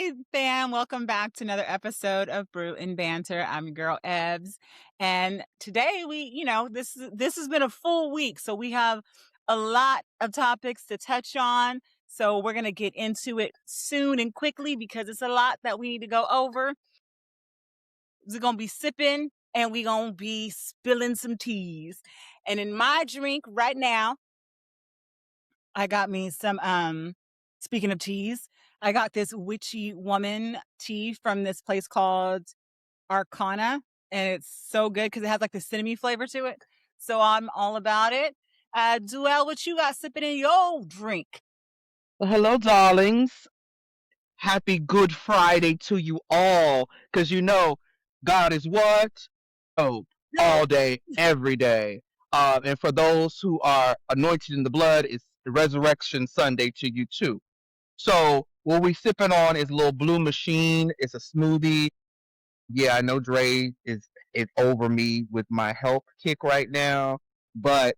Hey, fam. Welcome back to another episode of Brew and Banter. I'm your girl, Ebbs. And today this has been a full week. So we have a lot of topics to touch on. So we're going to get into it soon and quickly because it's a lot that we need to go over. We're going to be sipping and we're going to be spilling some teas. And in my drink right now, I got me some, speaking of teas, I got this witchy woman tea from this place called Arcana, and it's so good because it has like the cinnamon flavor to it. So I'm all about it. Duel, what you got sipping in your drink? Well, hello, darlings. Happy Good Friday to you all. Because God is what? Oh, No. all day, every day. And for those who are anointed in the blood, it's the Resurrection Sunday to you too. So, what we sipping on is a little blue machine. It's a smoothie. Yeah, I know Dray is over me with my health kick right now, but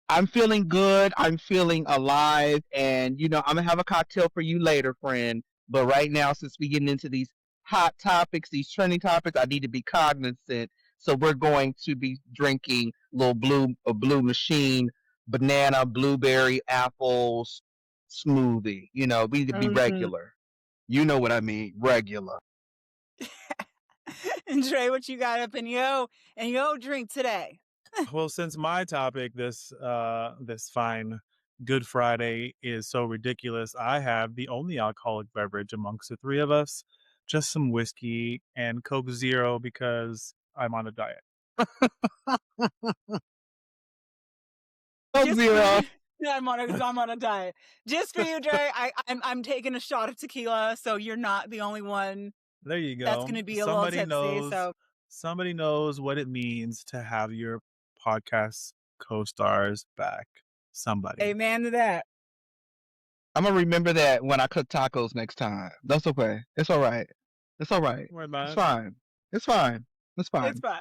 I'm feeling good. I'm feeling alive. And, I'm going to have a cocktail for you later, friend. But right now, since we getting into these hot topics, these trending topics, I need to be cognizant. So we're going to be drinking a blue machine, banana, blueberry, apples smoothie. We need to be Mhm. regular. You know what I mean? Regular. And Dre, what you got up in yo drink today? Well, since my topic this fine Good Friday is so ridiculous, I have the only alcoholic beverage amongst the three of us, just some whiskey and Coke Zero because I'm on a diet. Coke Just for Zero. you. Yeah, I'm on a diet. Just for you, Dre. I'm taking a shot of tequila, so you're not the only one There you that's go. gonna be a little tipsy. So Somebody knows what it means to have your podcast co-stars back. Somebody. amen to that. I'm going to remember that when I cook tacos next time. That's okay. It's all right. It's all right. Don't worry It's about it. fine. It's fine. It's It's fine. fine.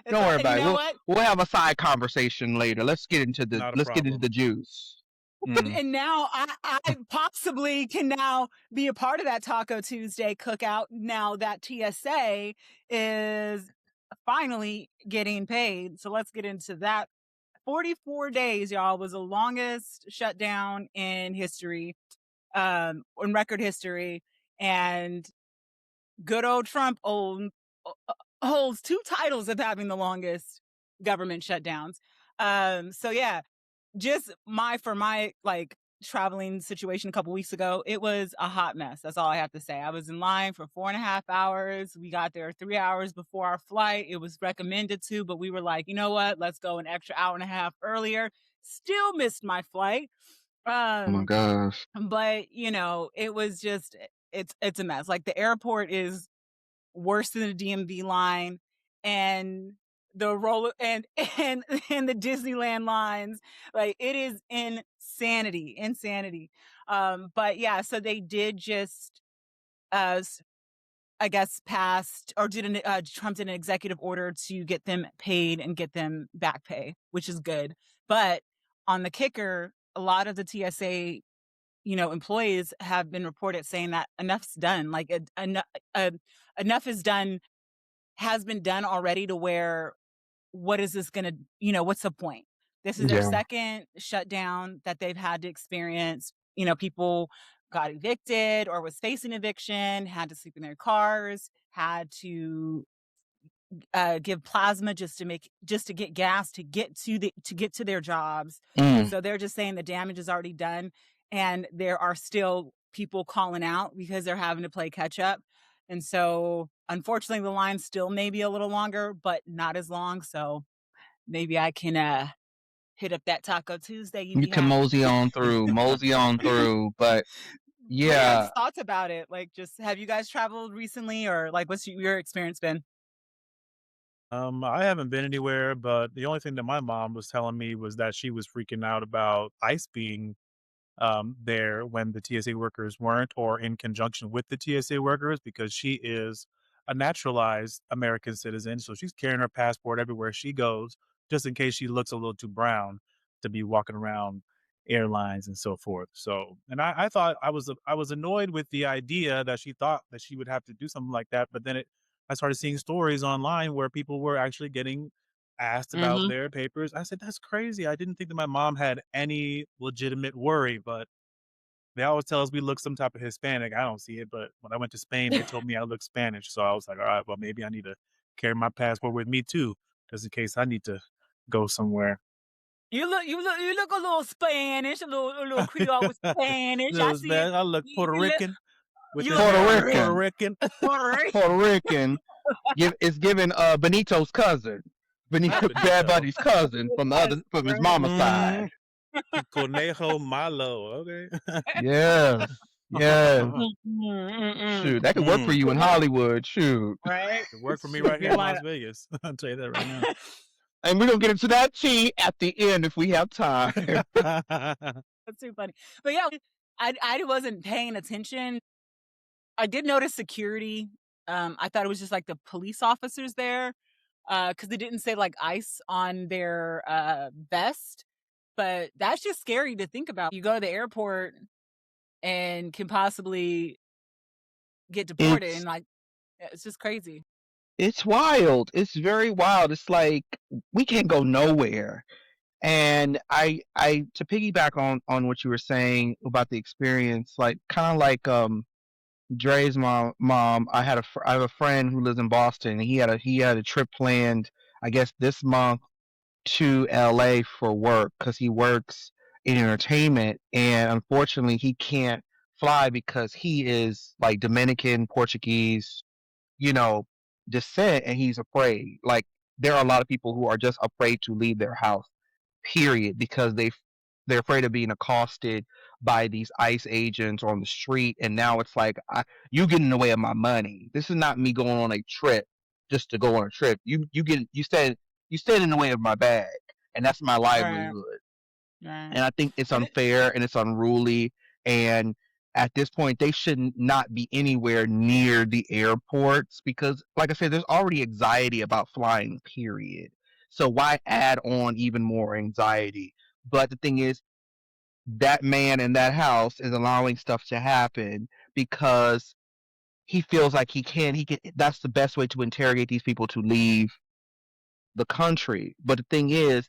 It's Don't fine. worry And you about it. know We'll what? we'll have a side conversation later. Not a Let's get into the problem. juice. And now I possibly can now be a part of that Taco Tuesday cookout now that TSA is finally getting paid. So let's get into that. 44 days, y'all, was the longest shutdown in history, in record history. And good old Trump holds two titles of having the longest government shutdowns. So yeah, just for my like traveling situation a couple weeks ago, it was a hot mess. That's all I have to say. I was in line for 4.5 hours. We got there 3 hours before our flight. It was recommended to, but we were like, you know what? Let's go an extra hour and a half earlier. Still missed my flight. Oh my Um, gosh. but it was just it's a mess. Like the airport is worse than the DMV line, and the roller and and the Disneyland lines. Like it is insanity. But yeah, so they did just uh I guess passed or Trump did an executive order to get them paid and get them back pay, which is good. But on the kicker, a lot of the TSA employees have been reported saying that enough's done. Like enough is done, has been done already, to where what is this gonna, what's the point? This is their Yeah. second shutdown that they've had to experience. People got evicted or was facing eviction, had to sleep in their cars, had to give plasma just to get gas to get to their jobs. Mm. So they're just saying the damage is already done, and there are still people calling out because they're having to play catch up. And so unfortunately the line still may be a little longer, but not as long. So maybe I can hit up that Taco Tuesday you'd You be can having. mosey on through. But But yeah, yeah, just thoughts about it. Like, just have you guys traveled recently, or like what's your experience been? I haven't been anywhere, but the only thing that my mom was telling me was that she was freaking out about ICE being there when the TSA workers weren't, or in conjunction with the TSA workers, because she is a naturalized American citizen. So she's carrying her passport everywhere she goes, just in case she looks a little too brown to be walking around airlines and so forth. So, and I thought I was annoyed with the idea that she thought that she would have to do something like that, but then I started seeing stories online where people were actually getting asked about Mhm. their papers. I said, "That's crazy. I didn't think that my mom had any legitimate worry," but they always tell us we look some type of Hispanic. I don't see it, but when I went to Spain, they told me I look Spanish. So I was like, all right, well, maybe I need to carry my passport with me too, just in case I need to go somewhere. You look a little Spanish, a little Creole with Spanish. I Little see it. I look Puerto You look Rican with you this look Puerto Puerto Puerto Rican. Rican. Rican. Puerto Rican. Puerto Rican. It's given Benito's cousin. Benito Bad Benito. Buddy's cousin from the Yes, other from his right. mama's side. Mm, Conejo Malo. Okay. Yes. Yes. Mm-mm. Shoot, that could work for Mm. you in Yeah, Hollywood. Shoot. right. It worked for me Shoot. right here in Carolina. Las Vegas. I'll tell you that right now. And we're gonna get into that tea at the end if we have time. That's too funny. But yeah, I wasn't paying attention. I did notice security. I thought it was just like the police officers there, because they didn't say like ICE on their vest. But that's just scary to think about. You go to the airport and can possibly get deported, and It's like it's just crazy. it's wild. It's very wild. It's like we can't go nowhere. And I to piggyback on what you were saying about the experience, like kind of like Dre's mom. I have a friend who lives in Boston. And he had a trip planned, I guess this month to LA for work because he works in entertainment, and unfortunately he can't fly because he is like Dominican, Portuguese, you know, descent, and he's afraid. Like there are a lot of people who are just afraid to leave their house, period, because they're afraid of being accosted by these ICE agents on the street, and now it's like you get in the way of my money. This is not me going on a trip just to go on a trip. You stand in the way of my bag, and that's my Right, livelihood. right. And I think it's And it, unfair and it's unruly. And at this point, they should not be anywhere near the airports because, like I said, there's already anxiety about flying, period. So why add on even more anxiety? But the thing is, that man in that house is allowing stuff to happen because he feels like he can that's the best way to interrogate these people to leave the country. But the thing is,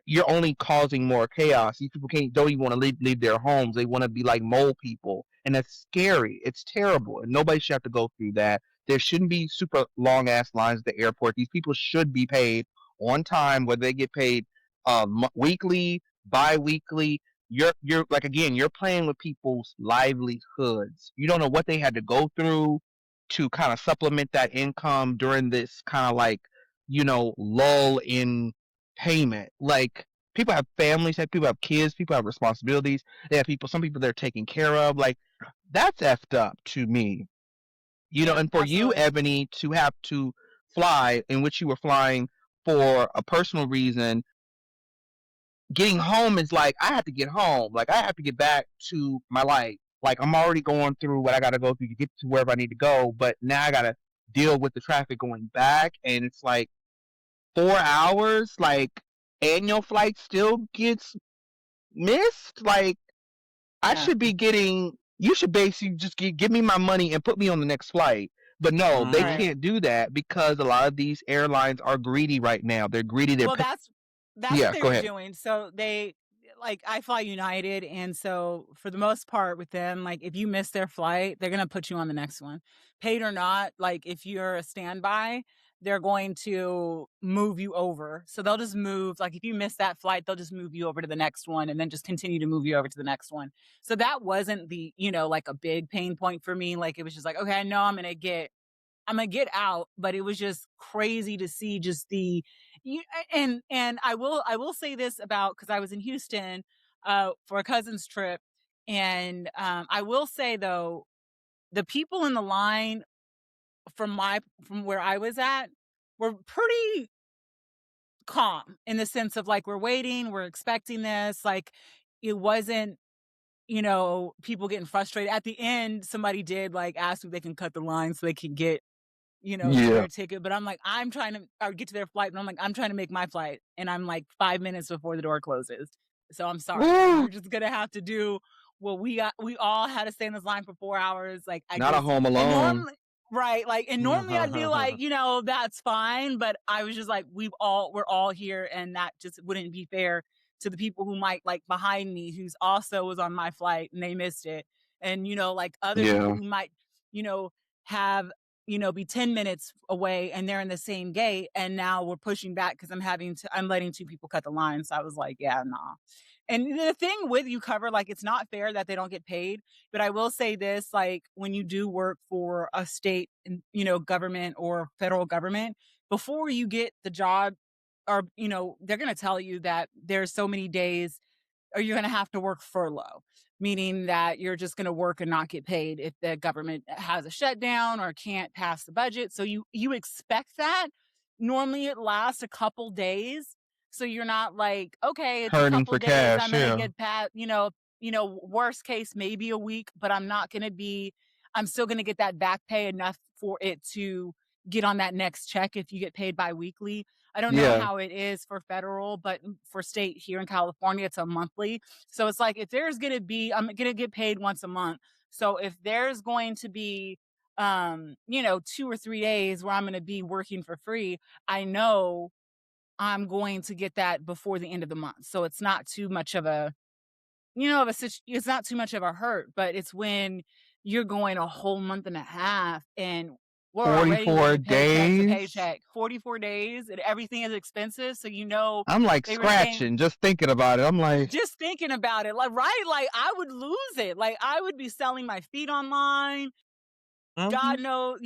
you're only causing more chaos. These people don't even want to leave their homes. They want to be like mole people, and that's scary. It's terrible, and nobody should have to go through that. There shouldn't be super long ass lines at the airport. These people should be paid on time, whether they get paid weekly, bi-weekly. You're like again, you're playing with people's livelihoods. You don't know what they had to go through to kind of supplement that income during this kind of like lull in payment. Like people have families, people have kids, people have responsibilities. They have some people they're taking care of. Like that's effed up to me. yeah, And for you, absolutely. Ebony, to have to fly in which you were flying for a personal reason, getting home is like I have to get home. Like I have to get back to my life. Like I'm already going through what I gotta go through to get to wherever I need to go, but now I gotta deal with the traffic going back, and it's like 4 hours, like, and your flight still gets missed. Like, I Yeah. should be getting. You should basically just give me my money and put me on the next flight. But no, they Right. Mhm. can't do that because a lot of these airlines are greedy right now. They're greedy. Well, that's what Yeah. they Go were ahead. doing. So they like I fly United, and so for the most part with them, like if you miss their flight, they're gonna put you on the next one, paid or not. Like if you're a standby, they're going to move you over. So they'll just move. Like if you miss that flight, they'll just move you over to the next one, and then just continue to move you over to the next one. So that wasn't the like a big pain point for me. Like it was just like okay, I know I'm gonna get out, but it was just crazy to see just the you, and I will say this about because I was in Houston for a cousin's trip, and I will say though the people in the line from where I was at were pretty calm in the sense of like we're waiting, we're expecting this, like it wasn't people getting frustrated at the end. Somebody did like ask if they can cut the line so they can get to Yeah. their ticket, but I'm like, I'm trying to or get to their flight, but I'm like, I'm trying to make my flight, and I'm like 5 minutes before the door closes. So I'm sorry. You're just gonna have to do what we got. We all had to stay in this line for 4 hours. Like I Not a just Home and Alone. normally right, like and normally I'd be like, that's fine. But I was just like, we're all here, and that just wouldn't be fair to the people who might like behind me, who's also was on my flight and they missed it. And like other people Yeah. who might, have be 10 minutes away and they're in the same gate, and now we're pushing back because I'm letting two people cut the line. So I was like, yeah, nah. And the thing with you cover, like, it's not fair that they don't get paid. But I will say this, like, when you do work for a state, government or federal government, before you get the job, or, they're going to tell you that there's so many days, or you're going to have to work furlough, meaning that you're just going to work and not get paid if the government has a shutdown or can't pass the budget. So you expect that. Normally it lasts a couple days. So you're not like, okay, it's a Hurting couple for days. cash. I'm going to Yeah. get past, worst case, maybe a week, but I'm still going to get that back pay enough for it to get on that next check if you get paid bi-weekly. I don't know Yeah. how it is for federal, but for state here in California, it's a monthly. So it's like, if there's going to be, I'm going to get paid once a month. So if there's going to be, 2 or 3 days where I'm going to be working for free, I know I'm going to get that before the end of the month. So it's not too much of a, it's not too much of a hurt, but it's when you're going a whole month and a half and we're already 44 living paycheck to days. paycheck, 44 days, and everything is expensive. So, I'm like they were saying, scratching just thinking about it. I'm like, just thinking about it, like, right? Like, I would lose it. Like, I would be selling my feet online. God knows,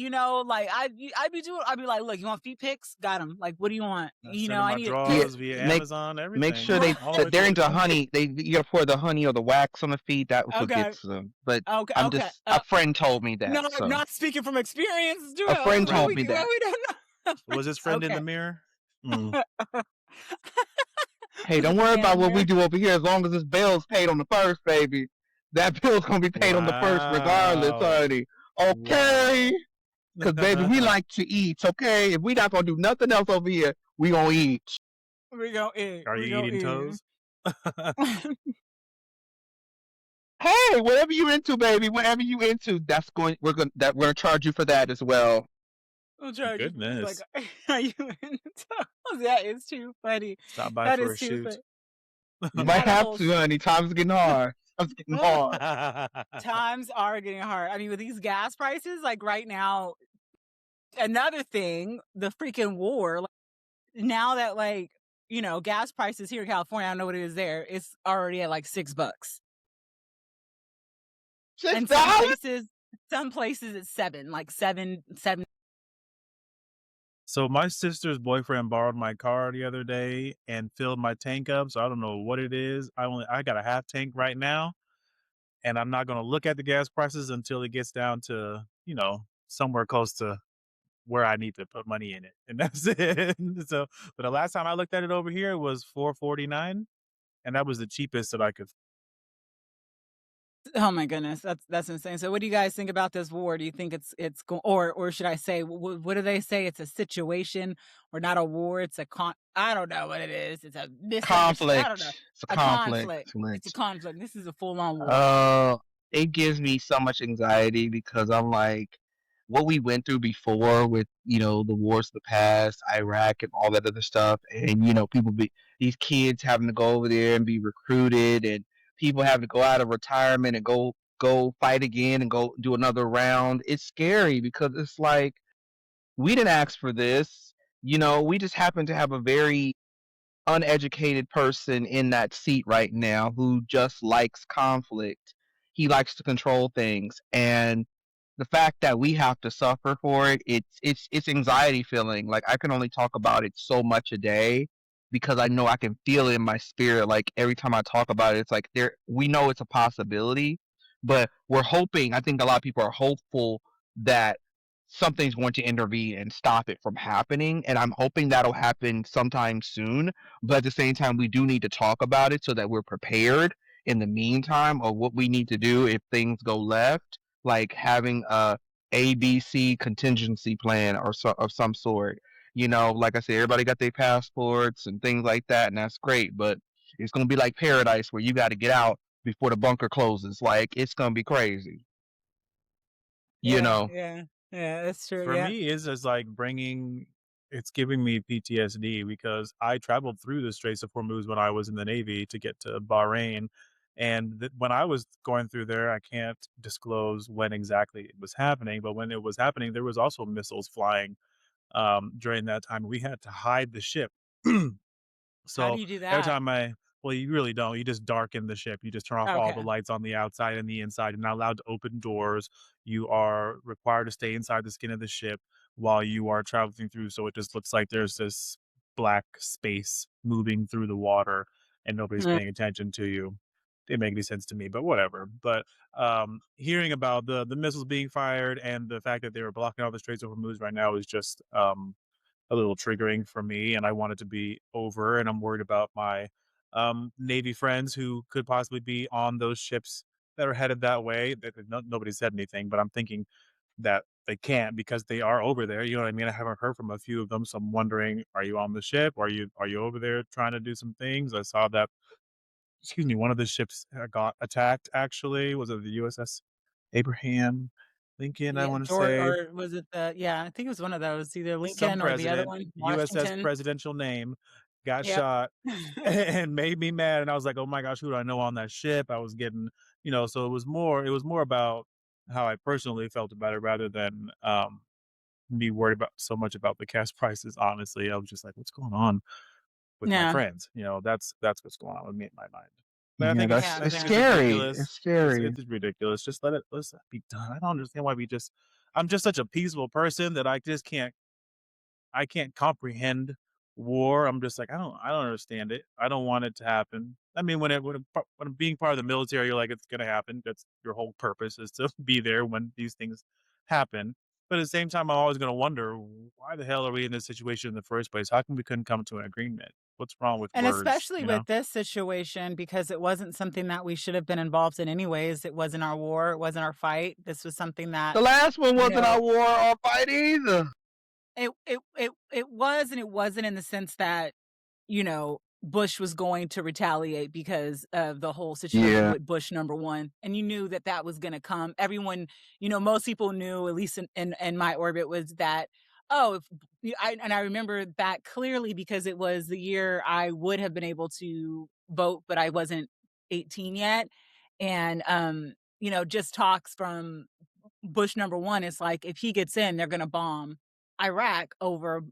like I'd be like, look, you want feet pics? Got them. Like, what do you want? Send them I my need it yeah, drawers via make Amazon, make everything, sure all the way they're to into honey. You gotta pour the honey or the wax on the feet. That's what okay, gets them. But okay, I'm okay. just a friend told me No, that, I'm so not speaking from experience. Do a friend it. What told right. me that. we don't know. Was his friend in the Okay. mirror? Mm. Hey, Was don't it the worry man about in the what we mirror? do over here. As long as this bill's paid on the first, baby, that bill's gonna be paid on the first regardless, Wow. honey. Okay. Because, baby, we like to eat, okay? If we not going to do nothing else over here, we going to eat. We gonna eat. Are We you gonna eating eat. toes? Hey, whatever you into, baby, whatever you into, we're gonna charge you for that as well. I'll charge you. Like, Goodness. are you in toes? That is too funny. Stop by That for is a too shoot. funny. You might Not a have whole to, honey. Time's getting hard. Time's getting hard. times are getting hard. I mean, with these gas prices, like right now, another thing, the freaking war. Like, now that gas prices here in California, I don't know what it is there. It's already at like $6. And $6? some places it's 7, like 7. So my sister's boyfriend borrowed my car the other day and filled my tank up. So I don't know what it is. I got a half tank right now, and I'm not gonna look at the gas prices until it gets down to, somewhere close to where I need to put money in it. And that's it. So but the last time I looked at it over here was $4.49, and that was the cheapest that I could. Oh my goodness, that's insane. So, what do you guys think about this war? Do you think or should I say, what do they say? It's a situation, or not a war? It's a I don't know what it is. It's a misunderstanding. I don't Conflict. know. It's a A conflict. conflict. It's a conflict. This is a full on war. It gives me so much anxiety because I'm like, what we went through before with, the wars of the past, Iraq and all that other stuff, and, these kids having to go over there and be recruited, and people having to go out of retirement and go fight again and go do another round. It's scary because it's like, we didn't ask for this. We just happen to have a very uneducated person in that seat right now who just likes conflict. He likes to control things, and the fact that we have to suffer for it, it's anxiety feeling. Like, I can only talk about it so much a day because I know I can feel it in my spirit. Like, every time I talk about it, it's like we know it's a possibility, but we're hoping. I think a lot of people are hopeful that something's going to intervene and stop it from happening, and I'm hoping that'll happen sometime soon. But at the same time, we do need to talk about it so that we're prepared in the meantime of what we need to do if things go left, like having a ABC contingency plan or of some sort. Like I said, everybody got their passports and things like that, and that's great. But It's gonna be like paradise where you got to get out before the bunker closes. Like it's gonna be crazy. You Yeah, know. yeah, yeah, that's true. For Yeah. me, it's just like it's giving me PTSD because I traveled through the Straits of Hormuz when I was in the Navy to get to Bahrain. And when I was going through there, I can't disclose when exactly it was happening, but when it was happening, there was also missiles flying during that time. We had to hide the ship. How do So you do every that? time well, you really don't. You just darken the ship. You just turn off all the Okay. lights on the outside and the inside. You're not allowed to open doors. You are required to stay inside the skin of the ship while you are traveling through. So it just looks like there's this black space moving through the water and nobody's Mm. paying attention to you. Didn't make any sense to me, but whatever. But hearing about the missiles being fired and the fact that they were blocking all the Straits of Hormuz right now is just a little triggering for me, and I want it to be over, and I'm worried about my, Navy friends who could possibly be on those ships that are headed that way. That nobody said anything, but I'm thinking that they can't because they are over there, you know what I mean? I haven't heard from a few of them, so I'm wondering, are you on the ship? Are you over there trying to do some things? I saw that one of the ships, got attacked actually. Was it the USS Abraham Lincoln, I Yeah, wanna George, say? or was it the yeah, I think it was one of those, either Some Lincoln or the other president, one, USS Washington. presidential name, got Yep. shot and made me mad, and I was like, "Oh my gosh, who do I know on that ship?" I was getting so it was more about how I personally felt about it rather than, me worried about so much about the gas prices, honestly. I was just like, "What's going on with my Yeah. friends?" That's what's going on with me in my mind. But I Yeah, think that's Yeah, I it's think fair it's enough. scary. It's ridiculous. It's scary. it's ridiculous. Just let's be done. I don't understand why we just I'm just such a peaceful person that I can't comprehend war. I'm just like, I don't understand it. I don't want it to happen. I mean, when being part of the military, you're like, it's gonna happen. That's your whole purpose is to be there when these things happen. But at the same time, I'm always gonna wonder why the hell are we in this situation in the first place? How come we couldn't come to an agreement? What's wrong with And words? especially with this situation, because it wasn't something that we should have been involved in anyways. It wasn't our war, it wasn't our fight. This was something that, The last one you wasn't know, our war or fight either. it was and it wasn't, in the sense that, Bush was going to retaliate because of the whole situation Yeah, with Bush number one. And you knew that that was going to come. Everyone, most people knew, at least in my orbit, was that, oh, and I remember that clearly because it was the year I would have been able to vote, but I wasn't 18 yet. And, just talks from Bush number one. It's like, if he gets in, they're going to bomb Iraq over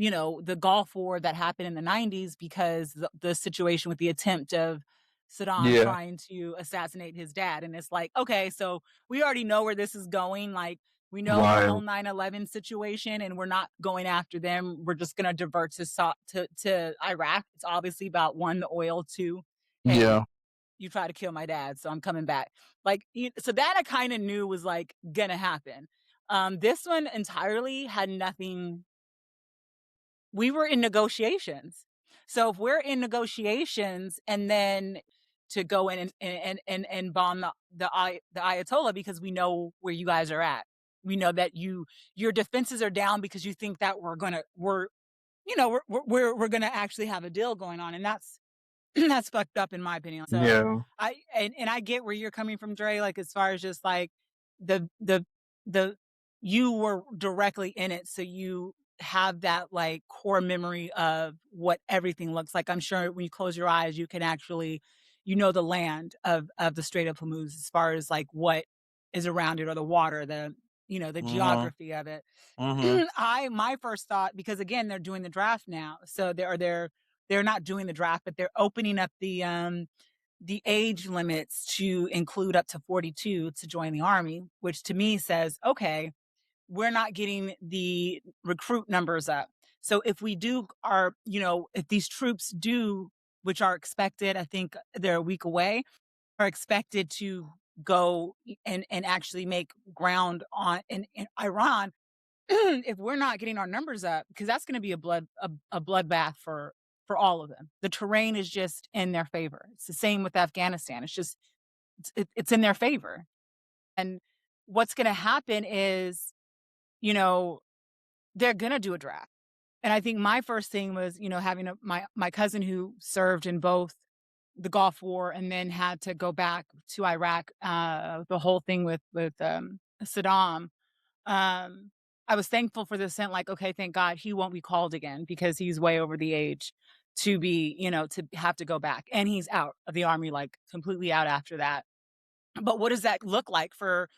the Gulf War that happened in the 90s, because the situation with the attempt of Saddam yeah, trying to assassinate his dad. And it's like, okay, so we already know where this is going. Like, we know the whole wild. 9/11 situation, and we're not going after them. We're just going to divert to Iraq. It's obviously about one, the oil, two, hey, Yeah, you try to kill my dad, so I'm coming back. Like, so that I kind of knew was like gonna happen. This one entirely had nothing. We were in negotiations. So if we're in negotiations and then to go in and bomb the Ayatollah, because we know where you guys are at. We know that your defenses are down because you think that we're gonna actually have a deal going on, and that's that's fucked up in my opinion. So yeah, and I get where you're coming from, Dre, like as far as just like the the you were directly in it, so you have that like core memory of what everything looks like. I'm sure when you close your eyes, you can actually, the land of the Strait of Hormuz, as far as like what is around it, or the water, the Mhm. geography of it. Mhm. My first thought, because again, they're doing the draft now. So they're not doing the draft, but they're opening up the age limits to include up to 42 to join the army, which to me says, okay, we're not getting the recruit numbers up. So if we do if these troops do, which are expected, I think they're a week away, are expected to go and actually make ground on in Iran. If we're not getting our numbers up, because that's going to be a bloodbath for all of them. The terrain is just in their favor. It's the same with Afghanistan. It's just it's in their favor. And what's going to happen is, you know, they're going to do a draft. And I think my first thing was, having my cousin who served in both the Gulf War and then had to go back to Iraq, the whole thing with Saddam. Um, I was thankful for the scent, like, okay, thank God he won't be called again because he's way over the age to be, to have to go back. And he's out of the army, like completely out after that. But what does that look like for,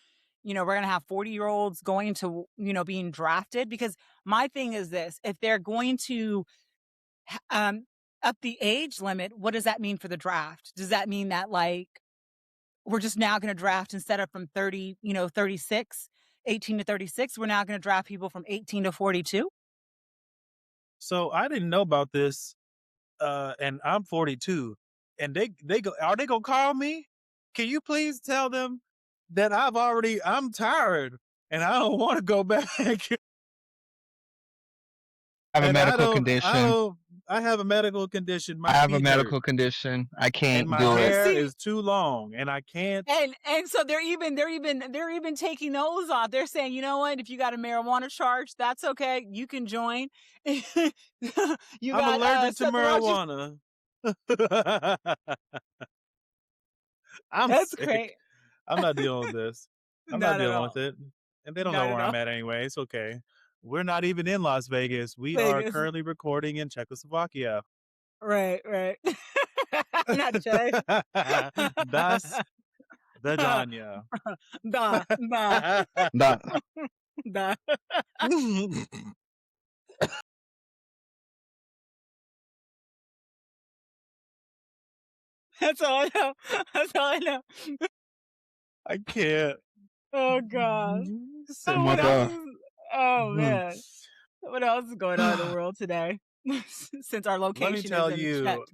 we're going to have 40-year-olds going to, being drafted? Because my thing is this, if they're going to um, up the age limit, what does that mean for the draft? Does that mean that, like, we're just now going to draft instead of from 30, 36, 18 to 36, we're now going to draft people from 18 to 42? So I didn't know about this, and I'm 42, and they go, are they gonna call me? Can you please tell them that I'm tired and I don't want to go back. I have a And medical condition. I have a medical condition. I My have a feet hurt, medical condition. I and can't my do it. hair See, is too long, and I can't. and so they're even taking those off. They're saying, you know what? If you got a marijuana charge, that's okay. You can join. You I'm got allergic to something else. marijuana. I'm That's sick. great. I'm not dealing with this. I'm not Not at dealing with all. it. And they don't know Not where at I'm all. at anyway. It's okay. We're not even in Las Vegas. We are Vegas. currently recording in Czechoslovakia. Right. Not Jay. Das Vidania. Da. That, Da. That's all I know. That's all I know. I can't. Oh God. oh Oh, my what else god. is, oh man. What else is going on in the world today? Since our Let me location is tell in Czech. you.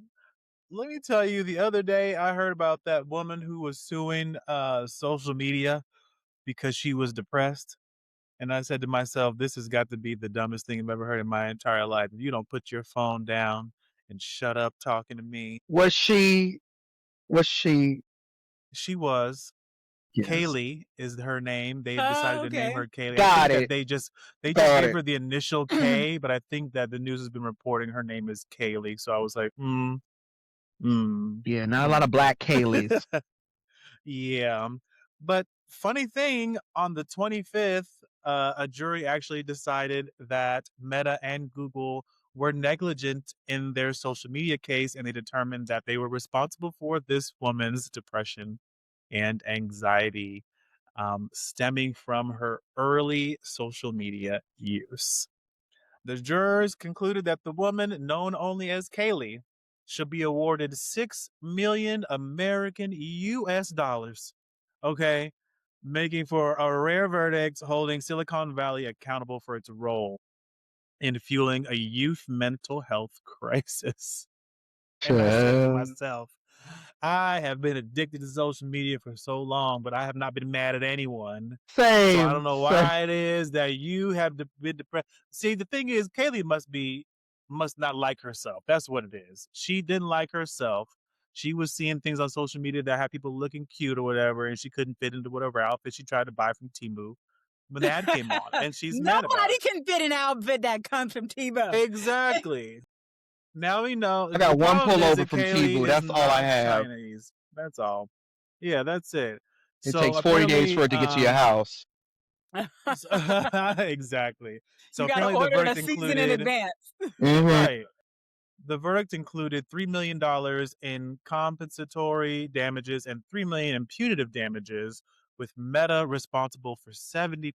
Let me tell you, the other day I heard about that woman who was suing social media because she was depressed. And I said to myself, this has got to be the dumbest thing I've ever heard in my entire life. If you don't put your phone down and shut up talking to me. Was she? She was. Yes. Kaylee is her name. They decided Oh, to name okay. her Kaylee. I Got think that it. they just Got gave it. her the initial K, but I think that the news has been reporting her name is Kaylee. So I was like, Yeah, not a lot of black Kayleys. Yeah. But funny thing, on the 25th, a jury actually decided that Meta and Google were negligent in their social media case, and they determined that they were responsible for this woman's depression and anxiety stemming from her early social media use. The jurors concluded that the woman, known only as Kaylee, should be awarded 6 million American US dollars. Okay, making for a rare verdict, holding Silicon Valley accountable for its role in fueling a youth mental health crisis. And I said to Child. myself, I have been addicted to social media for so long, but I have not been mad at anyone. So I don't Same. know Same. why it is that you have been depressed. See, the thing is, Kaylee must not like herself. That's what it is. She didn't like herself. She was seeing things on social media that had people looking cute or whatever, and she couldn't fit into whatever outfit she tried to buy from Temu. When the ad came on, and she's mad about Nobody it. can fit an outfit that comes from Tebow. Exactly. Now we know. I got The one problem is pullover that from Kaylee Tebow. is That's all I not have. Chinese. That's all. Yeah, that's it. It So takes 40 days apparently, for it to get to your house. exactly. So You got to apparently, the order it a verdict season in included advance. Mm-hmm. right. The verdict included $3 million in compensatory damages and $3 million in punitive damages, with Meta responsible for 70%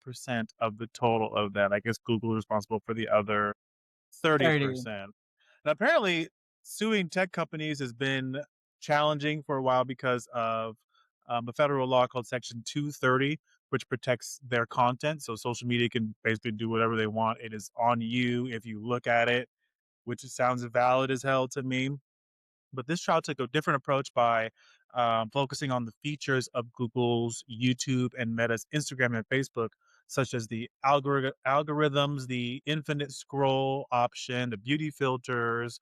of the total of that. I guess Google is responsible for the other 30. 30%. And apparently, suing tech companies has been challenging for a while because of a federal law called Section 230, which protects their content. So social media can basically do whatever they want. It is on you if you look at it, which sounds valid as hell to me. But this trial took a different approach by focusing on the features of Google's YouTube and Meta's Instagram and Facebook, such as the algorithms, the infinite scroll option, the beauty filters,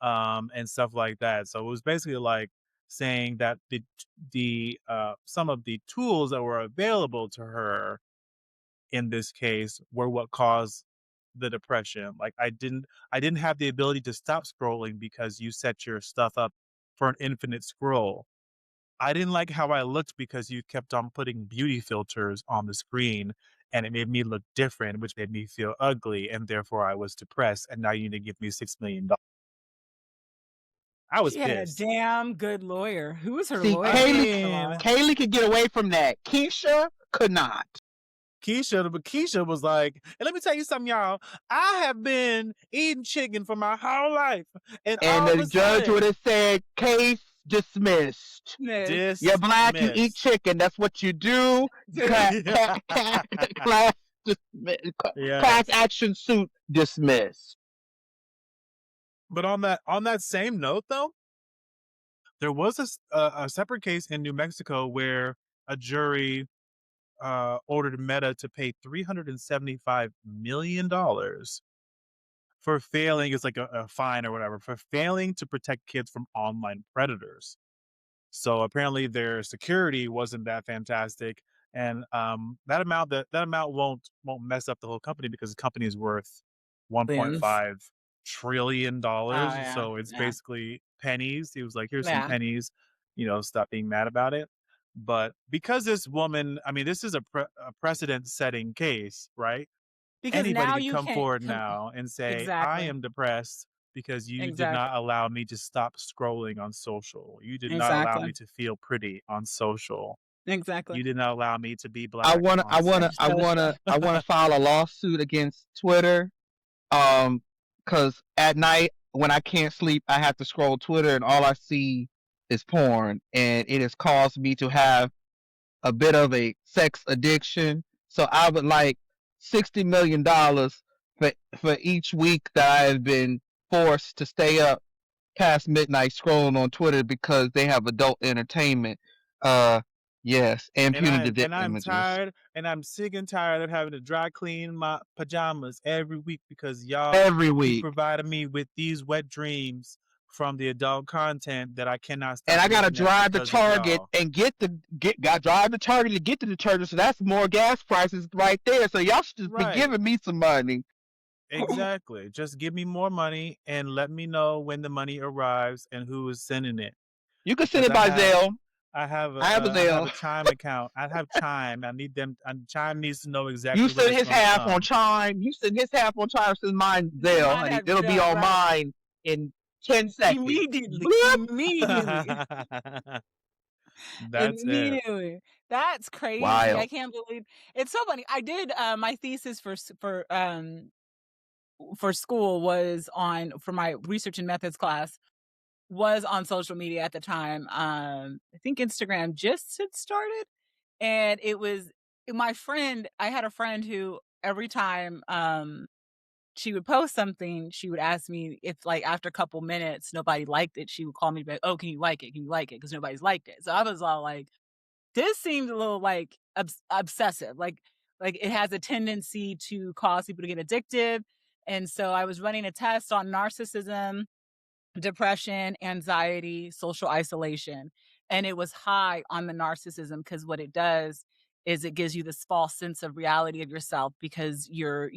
and stuff like that. So it was basically like saying that the some of the tools that were available to her in this case were what caused the depression. Like I didn't have the ability to stop scrolling because you set your stuff up for an infinite scroll. I didn't like how I looked because you kept on putting beauty filters on the screen and it made me look different, which made me feel ugly. And therefore I was depressed. And now you need to give me $6 million. I was She had a pissed. damn good lawyer. Who was her See, lawyer? I Kaylee, mean, Kaylee could get away from that. Keisha could not. Keisha was like, and let me tell you something, y'all. I have been eating chicken for my whole life. And And all of the a judge would sudden, have said, case dismissed. Miss. You're black, you eat dismissed. chicken. That's what you do. Class dismissed. Class Yes. action suit dismissed. But on that same note, though, there was a separate case in New Mexico where a jury ordered Meta to pay $375 million for failing, it's like a fine or whatever, for failing to protect kids from online predators. So apparently their security wasn't that fantastic, and that amount won't mess up the whole company because the company is worth Billions. $1.5 trillion. Oh, yeah. So it's Yeah. basically pennies. He was like, "Here's some Yeah. pennies, stop being mad about it." But because this woman, I mean, this is a precedent-setting case, right? Because Anybody now could you come can't forward now and say, "I exactly. am depressed because you did Exactly. not allow me to stop scrolling on social. You did not allow Exactly. me to feel pretty on social. Exactly. You did not allow me to be I black wanna, I on wanna, I social." wanna, I wanna file a lawsuit against Twitter. Cause at night when I can't sleep, I have to scroll Twitter, and all I see is porn, and it has caused me to have a bit of a sex addiction. So I would like $60 million for each week that I have been forced to stay up past midnight scrolling on Twitter because they have adult entertainment. Yes, and And I'm punitive and I'm images tired, and I'm sick and tired of having to dry clean my pajamas every week because y'all every keep week. providing me with these wet dreams from the adult content that I cannot And stop I gotta looking at drive to because of Target y'all. and got drive to Target to get the detergent. So that's more gas prices right there. So y'all should just be Right. giving me some money. Exactly. Just give me more money and let me know when the money arrives and who is sending it. You can send Because it by Zelle. I have I have a I have Zelle. a Chime account. I have Chime. I need them. And Chime needs to know You exactly when send it's his gonna half on come. Chime. You send his half on Chime. Send mine Zelle, Mine honey. have It'll be Zelle, on right. mine in 10 seconds. Immediately. Bloop. Immediately. That's it. Immediately. That's crazy. I Wild. can't believe it's so funny. I did my thesis for school was on for my research and methods class was on social media at the time. I think Instagram just had started, and it was my friend. I had a friend who every time she would post something, she would ask me if, like, after a couple minutes nobody liked it, she would call me back. Oh, can you like it? Can you like it? Because nobody's liked it. So I was all like, this seemed a little like obsessive. Like it has a tendency to cause people to get addictive. And so I was running a test on narcissism, depression, anxiety, social isolation. And it was high on the narcissism because what it does is it gives you this false sense of reality of yourself because you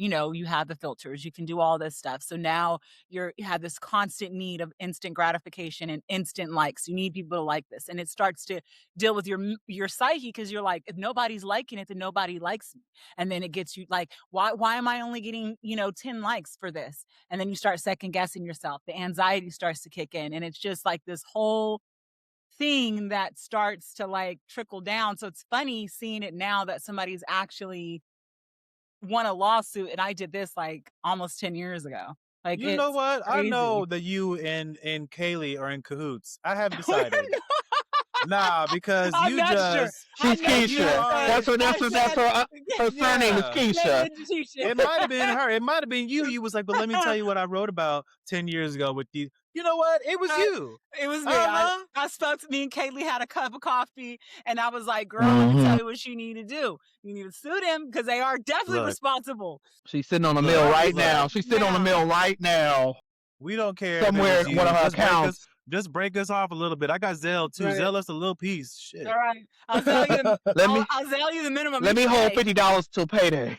have the filters, you can do all this stuff. So now you have this constant need of instant gratification and instant likes. You need people to like this. And it starts to deal with your psyche because you're like, if nobody's liking it, then nobody likes me. And then it gets you like, why am I only getting, 10 likes for this? And then you start second guessing yourself. The anxiety starts to kick in, and it's just like this whole thing that starts to like trickle down. So it's funny seeing it now that somebody's actually won a lawsuit, and I did this like almost 10 years ago. Like You know it's what? I crazy. know that you and Kaylee are in cahoots. I haven't decided. Nah, because I'm you not sure. just She's I'm not you sure. Keisha. are Her surname is yeah. Keisha. It might have been her. It might have been you. You was like, but let me tell you what I wrote about 10 years ago with these. You know what? It was you. It was me. Uh-huh. I spoke to me and Kaylee had a cup of coffee, and I was like, girl, let me tell you what you need to do. You need to sue them because they are definitely Look. responsible. She's sitting on the mill right Look. now. She's sitting on the mill right now. We don't care Somewhere if it was in one you. of her accounts. Just break us off a little bit. I got Zelle too. Right. Zelle us a little piece. Shit. All right. I'll sell you I'll sell you the minimum. Let me each hold day. $50 till payday.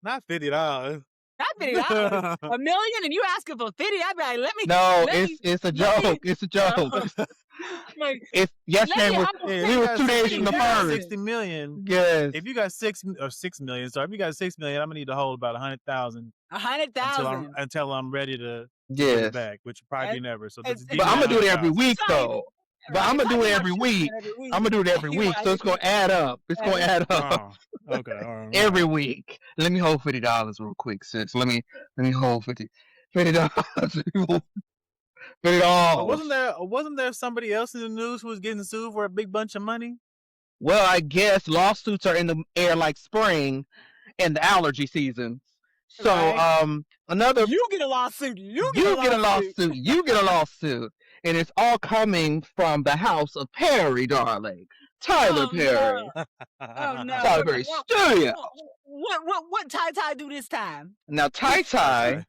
Not $50. Not $50, $1 million, and you asking for 50? I'd be like, let me. No, let me, it's a let me- joke. It's a joke. like, It's yesterday me was help Yeah, we you was got 2 days 60 from the you got first. 60 million. Yes. If you got 6 million, sorry, if you got 6 million, I'm gonna need to hold about 100,000 $100,000. until I'm ready to get Yes. it back, which will probably be never. So it's- give But me I'm that gonna do it every 100,000. week though. But I'm gonna do it every week. I'm gonna do it every week, so it's gonna add up. It's gonna add up Oh, okay. All right. every week. Let me hold $50 real quick, sis. Let me hold $50. $50. But wasn't there somebody else in the news who was getting sued for a big bunch of money? Well, I guess lawsuits are in the air like spring and the allergy season. So, Right. another You get a lawsuit. You get a lawsuit. You get a lawsuit, and it's all coming from the house of Perry, darling. Tyler Perry. No. Oh no! Tyler Perry Studio. What Ty do this time? Now, Ty,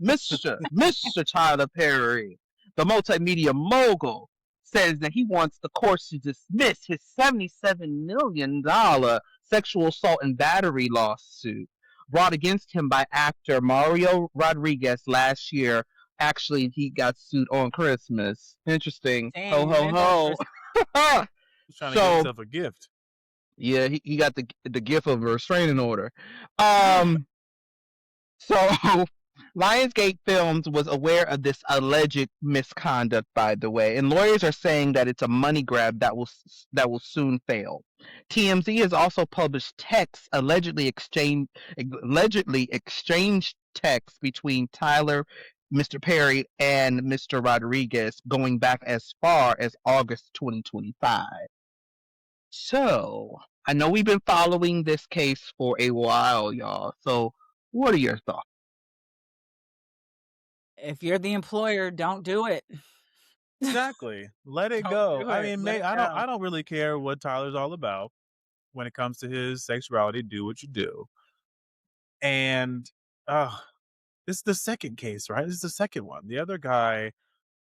Mr. Tyler Perry, the multimedia mogul, says that he wants the courts to dismiss his $77 million sexual assault and battery lawsuit brought against him by actor Mario Rodriguez last year. Actually, he got sued on Christmas. Interesting. Dang, Ho, ho, ho. He's trying to get himself a gift. Yeah, he got the gift of a restraining order. So Lionsgate Films was aware of this alleged misconduct, by the way, and lawyers are saying that it's a money grab that will soon fail. TMZ has also published texts allegedly exchanged texts between Tyler, Mr. Perry, and Mr. Rodriguez going back as far as August 2025. So I know we've been following this case for a while, y'all. So what are your thoughts? If you're the employer, don't do it. Exactly. Let it go. I mean, I don't really care what Tyler's all about when it comes to his sexuality. Do what you do. And this is the second case, right? This is the second one. The other guy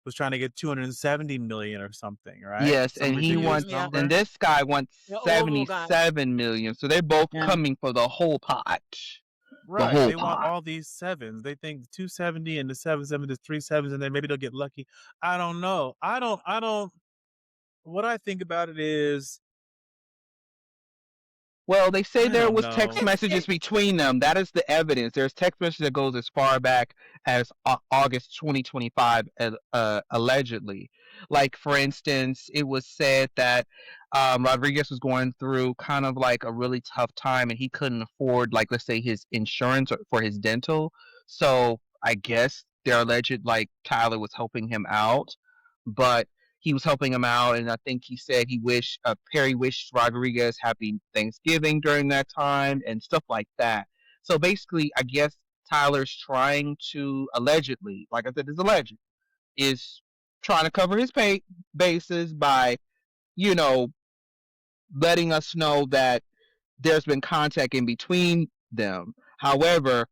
was trying to get 270 million or something, right? Yes, Some and he ridiculous wants, number. and this guy wants The oval guy. 77 million. So they're both coming for the whole pot. Right. The whole They pot. want all these sevens. They think the 270 and the 77, the 3 sevens, and then maybe they'll get lucky. I don't know. I don't. What I think about it is, well, they say I there don't was know. text messages between them. That is the evidence. There's text message that goes as far back as August 2025, allegedly. Like, for instance, it was said that Rodriguez was going through kind of like a really tough time, and he couldn't afford, like, let's say, his insurance for his dental. So I guess they're alleged like Tyler was helping him out, but he was helping him out, and I think he said Perry wished Rodriguez happy Thanksgiving during that time and stuff like that. So basically, I guess Tyler's trying to allegedly, like I said, it's alleged, is trying to cover his bases by, letting us know that there's been contact in between them. However,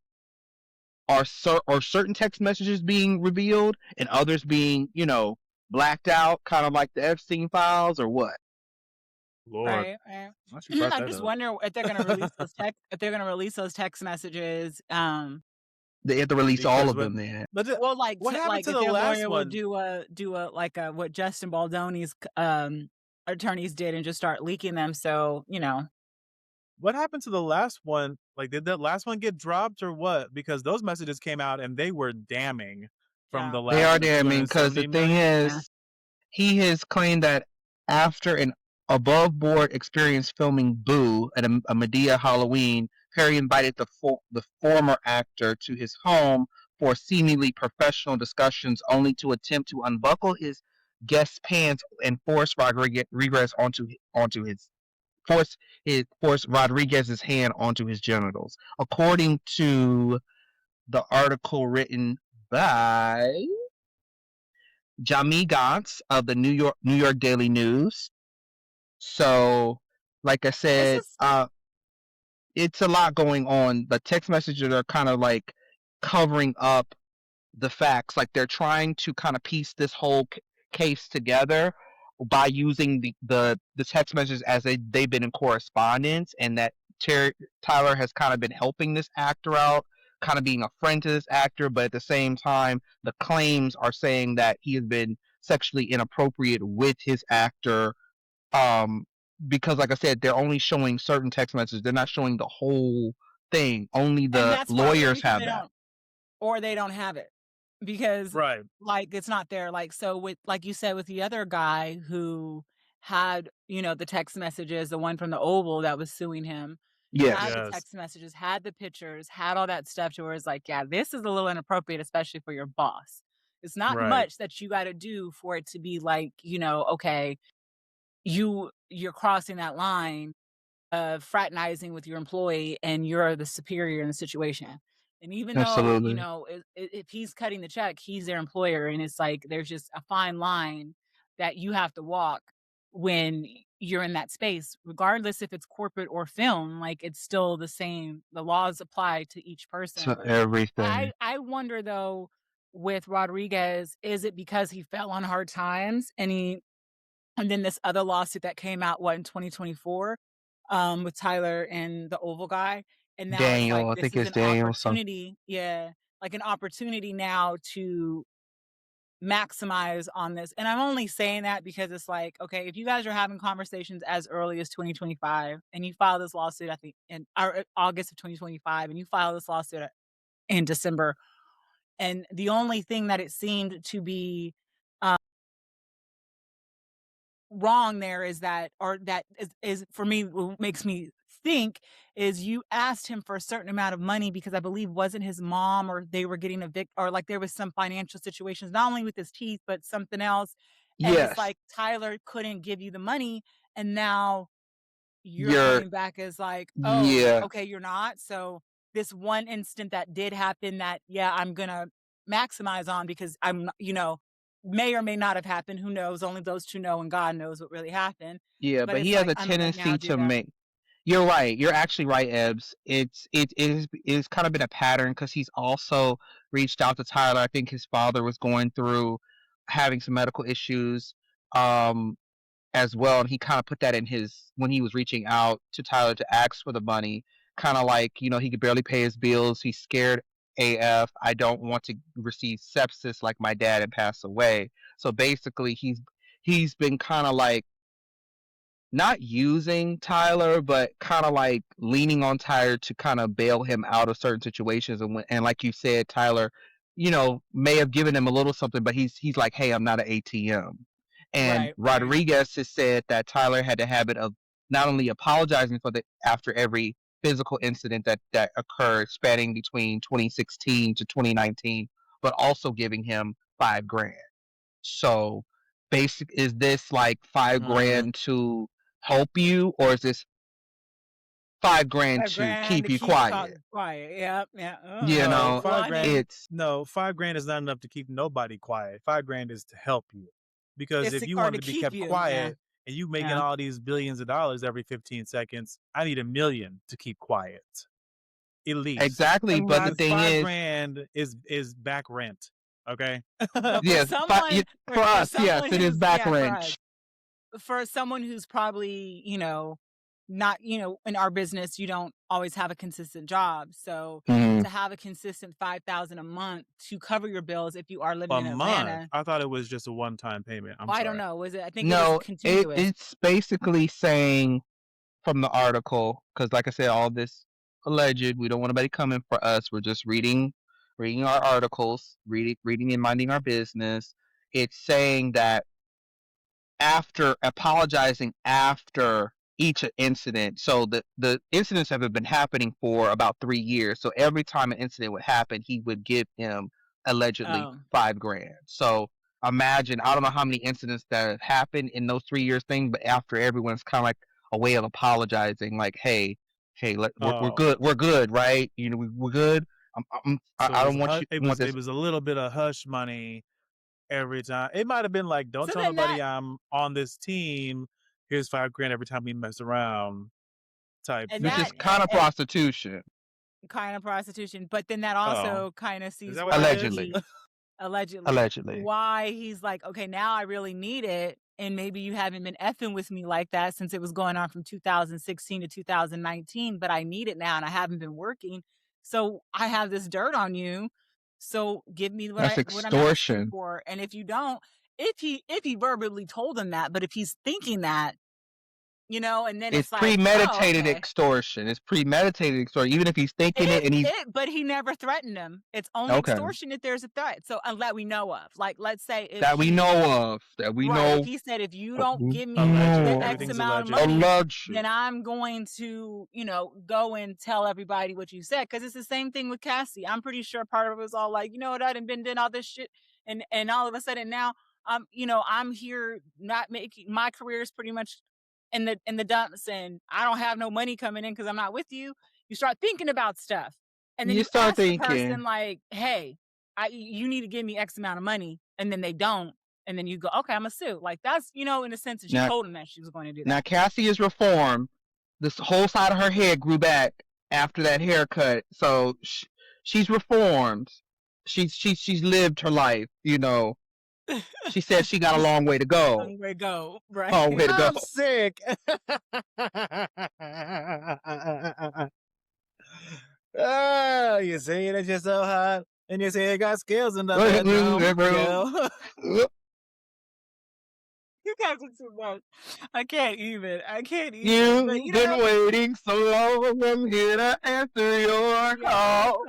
are certain text messages being revealed and others being, blacked out, kind of like the Epstein files, or what? Lord, Right. I just wonder if they're going to release those text. If they're going to release those text messages. They have to release all of them. Then, but well, like what happened to if the their last lawyer one? will do a what Justin Baldoni's attorneys did and just start leaking them. So What happened to the last one? Like, did that last one get dropped or what? Because those messages came out and they were damning from the last. They are damning because the thing is, he has claimed that after an above-board experience filming Boo at a Medea Halloween, Perry invited the former actor to his home for seemingly professional discussions, only to attempt to unbuckle his guest's pants and force Rodriguez force Rodriguez's hand onto his genitals, according to the article written by Jamie Gantz of the New York Daily News. So, like I said, it's a lot going on. The text messages are kind of like covering up the facts. Like, they're trying to kind of piece this whole case together by using the text messages as they've been in correspondence, and that Tyler has kind of been helping this actor out, kind of being a friend to this actor, but at the same time, the claims are saying that he has been sexually inappropriate with his actor. Um, because, like I said, they're only showing certain text messages. They're not showing the whole thing. Only And the that's probably lawyers because have that. they don't have it because Right. like it's not there. Like, so with, like you said, with the other guy who had, the text messages, the one from the Oval that was suing him, Yes. had the Yes. text messages, had the pictures, had all that stuff to where it's like, yeah, this is a little inappropriate, especially for your boss. It's not Right. much that you got to do for it to be like, okay, you're crossing that line of fraternizing with your employee and you're the superior in the situation. And even though, Absolutely. if he's cutting the check, he's their employer. And it's like, there's just a fine line that you have to walk when you're in that space, regardless if it's corporate or film, like it's still the same. The laws apply to each person. To everything. I wonder though, with Rodriguez, is it because he fell on hard times and then this other lawsuit that came out, in 2024, with Tyler and the Oval guy. And now it's Daniel, like, I this think is it's an Daniel. opportunity. Yeah. Like an opportunity now to maximize on this. And I'm only saying that because it's like, okay, if you guys are having conversations as early as 2025 and you file this lawsuit, I think in August of 2025, and you file this lawsuit in December, and the only thing that it seemed to be wrong there is that, or that is for me, what makes me think is you asked him for a certain amount of money because I believe wasn't his mom, or they were getting or like there was some financial situations, not only with his teeth, but something else. And it's Yes. like, Tyler couldn't give you the money. And now you're You're coming back as like, oh, yeah. okay, you're not. So this one instant that did happen that, yeah, I'm going to maximize on because may or may not have happened. Who knows? Only those two know, and God knows what really happened. Yeah, But but he it's has like, a I'm going to now tendency do to that. make. You're right. You're actually right, Ebbs. It's kind of been a pattern because he's also reached out to Tyler. I think his father was going through having some medical issues um as well, and he kind of put that in his when he was reaching out to Tyler to ask for the money. Kind of like, he could barely pay his bills. He's scared AF. I don't want to receive sepsis like my dad and pass away. So basically, he's been kind of like not using Tyler, but kind of like leaning on Tyler to kind of bail him out of certain situations. And like you said, Tyler, may have given him a little something, but he's like, hey, I'm not an ATM. And Right. Rodriguez has said that Tyler had the habit of not only apologizing after every physical incident that occurred spanning between 2016 to 2019, but also giving him $5,000. So basic is this like five Mm. grand to help you, or is this $5,000 to $5,000 keep to you keep quiet? quiet. Yep. Yeah. You No, know, Well, I mean, it's no, 5 grand is not enough to keep nobody quiet. 5 grand is to help you. Because it's if you or wanted to to be keep kept you. Yeah. quiet and you making Yeah. all these billions of dollars every 15 seconds, I need 1 million to keep quiet. At least. exactly. But the Because thing 5 is, grand is back rent. Okay. But yes, for for us, yes, someone it is who's, back yeah, for us, wrench. for someone who's probably, not, in our business, you don't always have a consistent job. So Mhm. to have a consistent 5,000 a month to cover your bills if you are living A in month. Atlanta, I thought it was just a one-time payment. I'm I don't sorry. know. I think it was No, continuous. it's basically saying from the article, because like I said, all this alleged. We don't want anybody coming for us. We're just reading our articles, reading and minding our business. It's saying that after apologizing after each incident. So the incidents have been happening for about 3 years. So every time an incident would happen, he would give him allegedly Oh, $5,000. So imagine, I don't know how many incidents that have happened in those 3 years thing, but after everyone's kind of like a way of apologizing, like, hey, we're Oh, good, right? We're good. so I don't want you want it this. was a little bit of hush money every time. It might have been like, don't so tell then that nobody I'm on this team. Here's 5 grand every time we mess around type and Which thing. is that kind of and prostitution, kind of prostitution, but then that Oh, also kind of is sees that what that why is? allegedly. he allegedly, Allegedly. why he's like, okay, now I really need it. And maybe you haven't been effing with me like that since it was going on from 2016 to 2019, but I need it now and I haven't been working. So I have this dirt on you. So give me That's what I'm asking extortion. for. And if you don't, if he verbally told him that, but if he's thinking that, and then It's it's like, oh, premeditated okay. extortion. It's premeditated extortion. Even if he's thinking it and he's But he never threatened him. It's only okay. extortion if there's a threat. So that we know of. Like, let's say if That we know of. That we right, know. if he said, if you don't give me Alleged. the X Everything's amount of alleged. money, Alleged. then I'm going to, go and tell everybody what you said. Because it's the same thing with Cassie. I'm pretty sure part of it was all like, you know what, I done been doing all this shit, and all of a sudden now I'm here not making my career is pretty much in the dumps, and I don't have no money coming in because I'm not with you. You start thinking about stuff, and then You you start ask the thinking. person like, hey, you need to give me X amount of money, and then they don't. And then you go, okay, I'm gonna sue. Like that's, in a sense that she told him that she was going to do that. Now Cassie is reformed. This whole side of her head grew back after that haircut, so she's reformed. She's lived her life. She said she got a long way to go. Long way to go, right? Long way to go. I'm sick. Oh, you say that you're so hot, and you say you got skills in the bedroom. You guys are too much. I can't even. You've been waiting so long. I'm here to answer your call.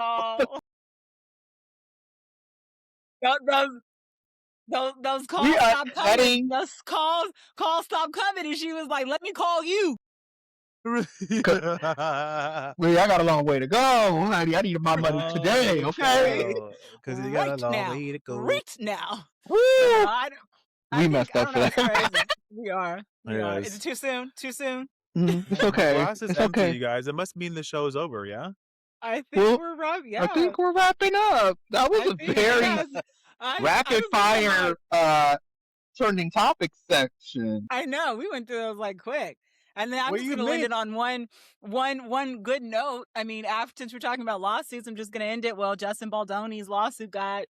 Those calls stopped coming. Those calls stopped coming, and she was like, "Let me call you." Well, I got a long way to go. I need my money today, okay? Because you got a long way to go. Right now. Woo! We messed up for that. Crazy. We are. Yes. Is it too soon? Too soon? It's okay. Glass is it's empty, okay. you guys. It must mean the show's over, yeah? I think we're wrapping. Yeah. I think we're wrapping up. That was a very rapid fire turning topic section. I know. We went through those like quick. And then I'm just going to end it on one good note. I mean, since we're talking about lawsuits, I'm just going to end it. Well, Justin Baldoni's lawsuit got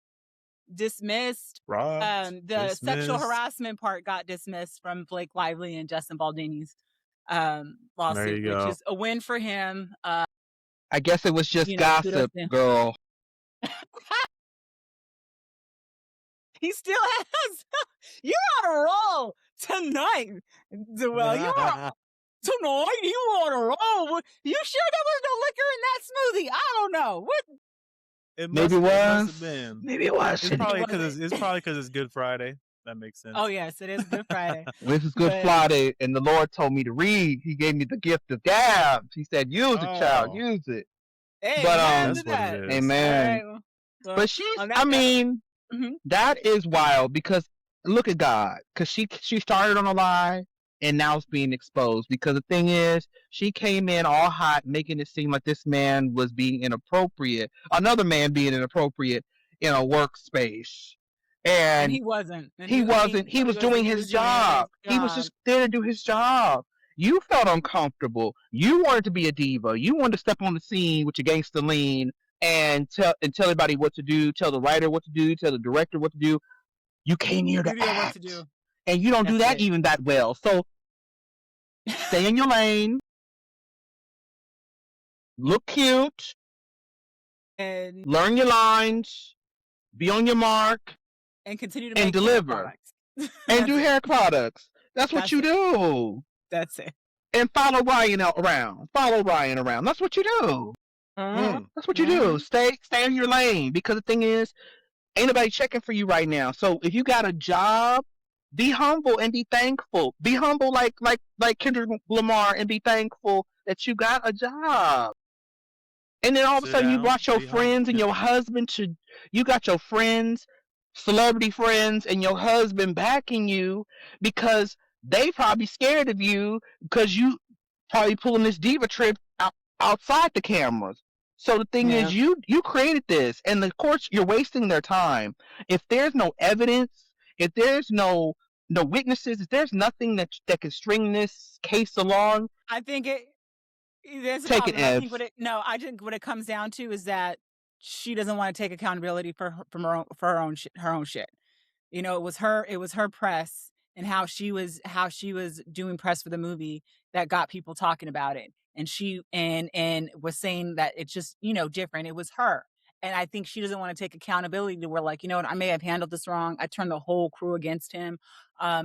dismissed. The sexual harassment part got dismissed from Blake Lively and Justin Baldini's lawsuit, which is a win for him. I guess it was just gossip, girl. He still has. You're on a roll tonight. Well, you're tonight. You on a roll. You sure there was no liquor in that smoothie? I don't know. What? Maybe it was. Maybe it was. It's probably because it's Good Friday. That makes sense. Oh yes, it is Good Friday. This is Good Friday, and the Lord told me to read. He gave me the gift of gabs. He said, "Use it, child. Use it." Hey, but that's what it is. Amen. Right, well, but she's. I mean, that is wild because look at God. Because she started on a lie. And now it's being exposed because the thing is, she came in all hot, making it seem like this man was being inappropriate. Another man being inappropriate in a workspace, and he wasn't. He was doing his job. He was just there to do his job. You felt uncomfortable. You wanted to be a diva. You wanted to step on the scene with your gangster lean and tell everybody what to do. Tell the writer what to do. Tell the director what to do. You came here to act. What to do. And you don't do that even that well. So stay in your lane. Look cute. And learn your lines. Be on your mark. And continue to make deliver. And do hair products. That's what you do. That's it. And follow Ryan around. That's what you do. That's what you do. Stay in your lane. Because the thing is, ain't nobody checking for you right now. So if you got a job, be humble and be thankful. Be humble like Kendrick Lamar and be thankful that you got a job. And then all of a sudden you brought your friends and your husband you got your friends, celebrity friends, and your husband backing you because they probably scared of you because you probably pulling this diva trip outside the cameras. So the thing is, you created this, and of course you're wasting their time. If there's no evidence, if there's no witnesses, if there's nothing that can string this case along, I think there's a take it. I think what it comes down to is that she doesn't want to take accountability for her own shit. It was her press and how she was doing press for the movie that got people talking about it. and she and was saying that it's just, different. It was her. And I think she doesn't want to take accountability to where, like, you know what, I may have handled this wrong. I turned the whole crew against him.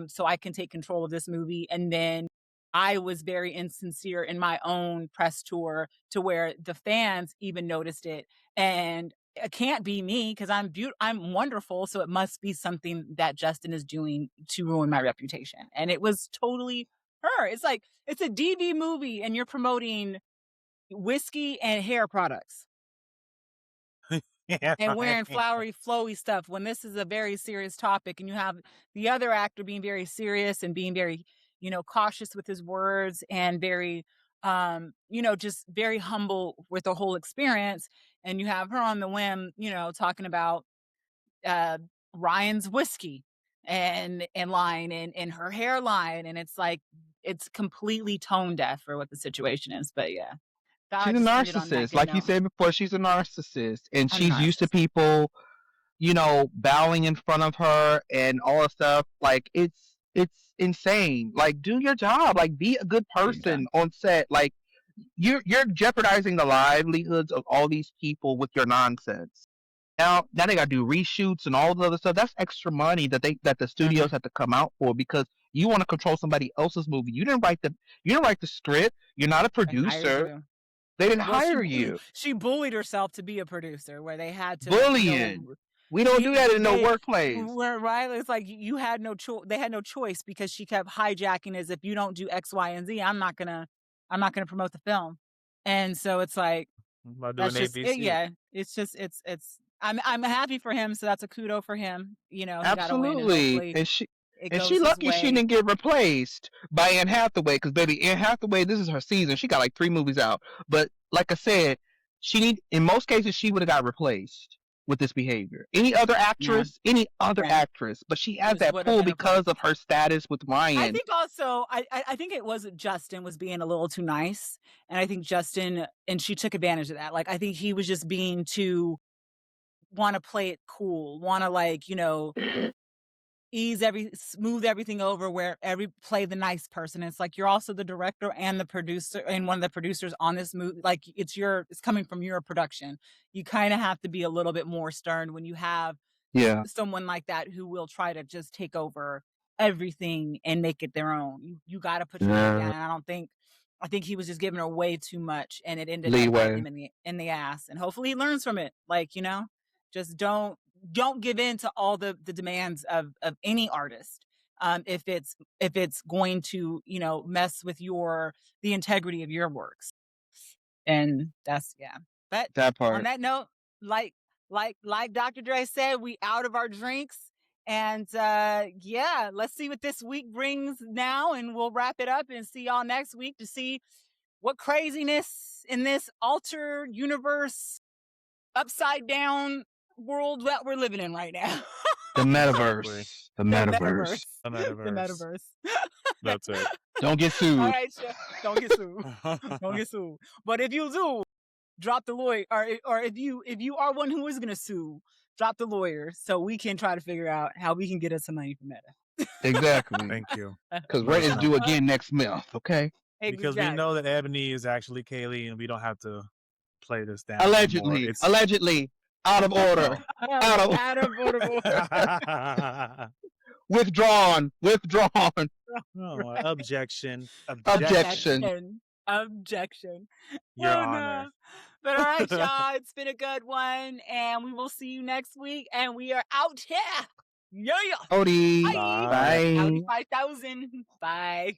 So I can take control of this movie. And then I was very insincere in my own press tour to where the fans even noticed it. And it can't be me because I'm wonderful. So it must be something that Justin is doing to ruin my reputation. And it was totally her. It's like, it's a DV movie and you're promoting whiskey and hair products Yeah, and right. wearing flowery, flowy stuff when this is a very serious topic. And you have the other actor being very serious and being very, cautious with his words and very, just very humble with the whole experience. And you have her on the whim, talking about uh, Ryan's whiskey and line and her hairline. And it's like, it's completely tone deaf for what the situation is. But yeah, thought She's I'd a just end it on that narcissist. good Like you note. said before, she's a narcissist. And A she's used to narcissist. people, bowing in front of her and all that stuff. Like it's insane. Like do your job. Like be a good Yeah. person on set. Like you're jeopardizing the livelihoods of all these people with your nonsense. Now they gotta do reshoots and all the other stuff. That's extra money that the Mhm. studios have to come out for because you want to control somebody else's movie. You didn't write the script. You're not a And hired producer. you. They didn't Well, hire you. she bullied herself to be a producer where they had to, Bullying. We don't do that in no workplace. where right, it's like you had no choice. They had no choice because she kept hijacking as if you don't do X, Y, and Z, I'm not gonna promote the film. And so it's like I'm about that's doing just it. ABC. Yeah, it's just it's. I'm happy for him, so that's a kudo for him. He got a win, and Absolutely. hopefully it And she goes his lucky she way. didn't get replaced by Anne Hathaway because baby, Anne Hathaway, this is her season. She got like 3 movies out. But like I said, in most cases she would have got replaced with this behavior. Any other Yeah, yeah, actress, but she has that would have pull been because of replaced. her status with I Ryan. think also I think it was Justin was being a little too nice, and I think Justin and she took advantage of that. Like I think he was just being too want to play it cool, want to like smooth everything over where play the nice person. It's like you're also the director and the producer and one of the producers on this movie. Like it's coming from your production. You kind of have to be a little bit more stern when you have Yeah. someone like that who will try to just take over everything and make it their own. You got to put your foot down. And I think he was just giving her way too much, and it ended up biting Leeway. him in the ass. And hopefully he learns from it. Like just don't give in to all the demands of any artist. If it's going to mess with the integrity of your works. And that's yeah. But That on part. that note, like Dr. Dre said, we out of our drinks. And yeah, let's see what this week brings now, and we'll wrap it up and see y'all next week to see what craziness in this alter universe, upside down world that we're living in right now. The Exactly. metaverse. The metaverse. The The metaverse. metaverse. That's it. Don't get sued. All right, don't get sued. Don't get sued. But if you do, drop the lawyer, or if you are one who is gonna sue, drop the lawyer so we can try to figure out how we can get us some money from Meta. Exactly. Thank you. Because rent is due again next month. Okay. Because we know that Ebony is actually Kaylee, and we don't have to play this down Allegedly. anymore. Allegedly. Out of order. Out of order. Withdrawn. Oh, objection. Objection. Objection. Your Oh, Honor. no. But all right, y'all, it's been a good one, and we will see you next week. And we are out here. Yeah. Odie. Bye. Bye. Audi 5000. Bye.